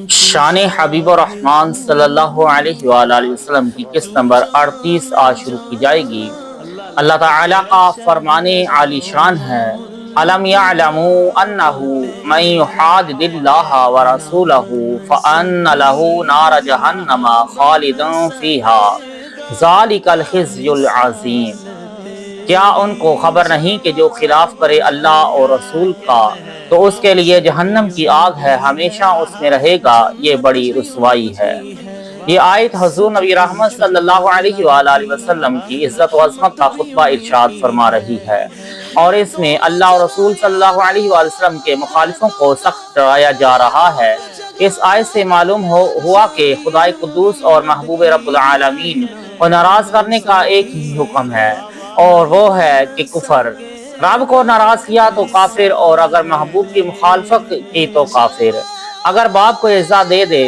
شان حبیب الرحمن صلی اللہ علیہ وآلہ وسلم کی قسط نمبر 38 آج شروع کی جائے گی۔ اللہ تعالیٰ کا فرمان عالی شان ہے، أَلَمْ يَعْلَمُوا أَنَّهُ مَن يُحَادِدِ اللَّهَ وَرَسُولَهُ فَأَنَّ لَهُ نَارَ جَهَنَّمَ خَالِدًا فِيهَا ذَلِكَ الْخِزْيُ الْعَظِيمُ۔ کیا ان کو خبر نہیں کہ جو خلاف کرے اللہ اور رسول کا تو اس کے لیے جہنم کی آگ ہے، ہمیشہ اس میں رہے گا، یہ بڑی رسوائی ہے۔ یہ آیت حضور نبی رحمت صلی اللہ علیہ وآلہ وسلم کی عزت و عظمت کا خطبہ ارشاد فرما رہی ہے، اور اس میں اللہ اور رسول صلی اللہ علیہ وآلہ وسلم کے مخالفوں کو سخت ڈرایا جا رہا ہے۔ اس آیت سے معلوم ہوا کہ خدائے قدوس اور محبوب رب العالمین کو ناراض کرنے کا ایک ہی حکم ہے، اور وہ ہے کہ کفر۔ رب کو ناراض کیا تو کافر، اور اگر محبوب کی مخالفت کی تو کافر۔ اگر باپ کو اعزاز دے دے،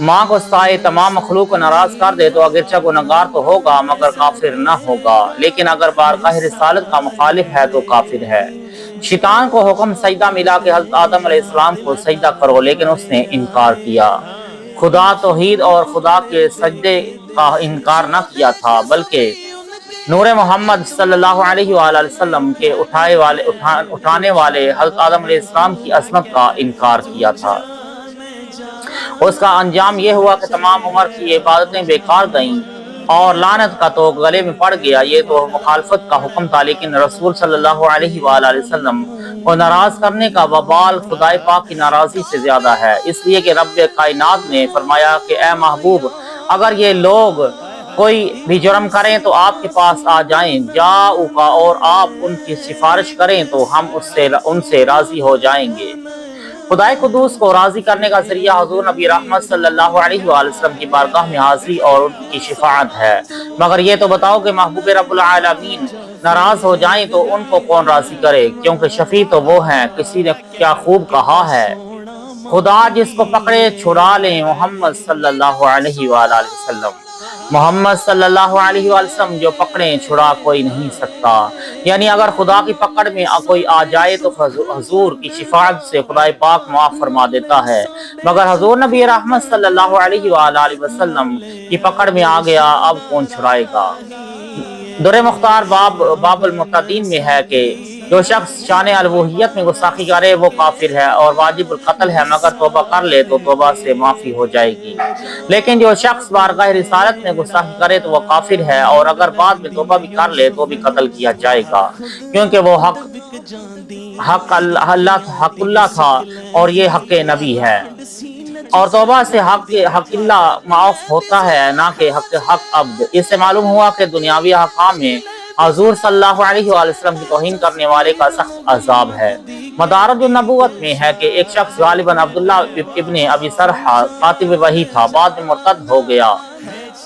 ماں کو سائے تمام مخلوق کو ناراض کر دے تو اگرچہ گنہگار تو ہوگا مگر کافر نہ ہوگا، لیکن اگر بارگاہ رسالت کا مخالف ہے تو کافر ہے۔ شیطان کو حکم سجدہ ملا کہ حضرت آدم علیہ السلام کو سجدہ کرو، لیکن اس نے انکار کیا۔ خدا توحید اور خدا کے سجدے کا انکار نہ کیا تھا، بلکہ نور محمد صلی اللہ علیہ وآلہ وسلم کے اٹھانے والے حضرت آدم علیہ السلام کی عظمت کا انکار کیا تھا۔ اس کا انجام یہ ہوا کہ تمام عمر کی عبادتیں بیکار گئیں اور لعنت کا تو گلے میں پڑ گیا۔ یہ تو مخالفت کا حکم تھا، لیکن رسول صلی اللہ علیہ وآلہ وسلم کو ناراض کرنے کا وبال خدائے پاک کی ناراضی سے زیادہ ہے، اس لیے کہ رب کائنات نے فرمایا کہ اے محبوب، اگر یہ لوگ کوئی بھی جرم کریں تو آپ کے پاس آ جائیں، جاؤکا، اور آپ ان کی سفارش کریں تو ہم ان سے راضی ہو جائیں گے۔ خدائے قدوس کو راضی کرنے کا ذریعہ حضور نبی رحمت صلی اللہ علیہ وآلہ وسلم کی بارگاہ میں حاضری اور ان کی شفاعت ہے۔ مگر یہ تو بتاؤ کہ محبوب رب العالمین ناراض ہو جائیں تو ان کو کون راضی کرے، کیونکہ شفیع تو وہ ہیں۔ کسی نے کیا خوب کہا ہے، خدا جس کو پکڑے چھڑا لیں محمد صلی اللہ علیہ وآلہ وسلم۔ محمد صلی اللہ علیہ وآلہ وسلم جو پکڑیں چھڑا کوئی نہیں سکتا، یعنی اگر خدا کی پکڑ میں کوئی آ جائے تو حضور کی شفاعت سے خدا پاک معاف فرما دیتا ہے، مگر حضور نبی رحمت صلی اللہ علیہ وآلہ وسلم کی پکڑ میں آ گیا، اب کون چھڑائے گا؟ در مختار باب المعتدین میں ہے کہ جو شخص شان الوہیت میں گستاخی کرے وہ کافر ہے اور واجب القتل ہے، مگر توبہ کر لے تو توبہ سے معافی ہو جائے گی۔ لیکن جو شخص بارگاہ رسالت میں گستاخی کرے تو وہ کافر ہے، اور اگر بعد میں توبہ بھی کر لے تو بھی قتل کیا جائے گا، کیونکہ وہ حق اللہ تھا اور یہ حق نبی ہے، اور توبہ سے حق اللہ معاف ہوتا ہے، نہ کہ حق عبد۔ اس سے معلوم ہوا کہ دنیاوی احکام میں حضور صلی اللہ علیہ وآلہ وسلم کی توہین کرنے والے کا سخت عذاب ہے۔ مدارج النبوت میں ہے کہ ایک شخص غالباً عبداللہ ابن ابی سرحہ کاتب وحی تھا، بعد میں مرتد ہو گیا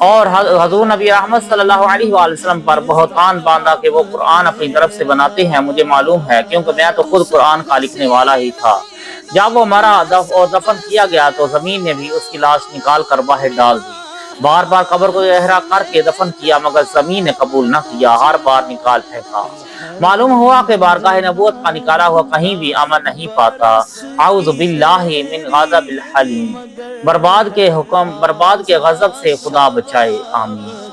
اور حضور نبی رحمت صلی اللہ علیہ وآلہ وسلم پر بہتان باندھا کہ وہ قرآن اپنی طرف سے بناتے ہیں۔ مجھے معلوم ہے کیونکہ میں تو خود قرآن کا لکھنے والا ہی تھا۔ جب وہ مرا اور دفن کیا گیا تو زمین نے بھی اس کی لاش نکال کر باہر ڈال دی۔ بار بار قبر کو گہرا کر کے دفن کیا، مگر زمین نے قبول نہ کیا، ہر بار نکال پھینکا۔ معلوم ہوا کہ بارگاہ نبوت کا نکالا ہوا کہیں بھی امن نہیں پاتا۔ اعوذ باللہ من غضب الحلیم۔ برباد کے غضب سے خدا بچائے، آمین۔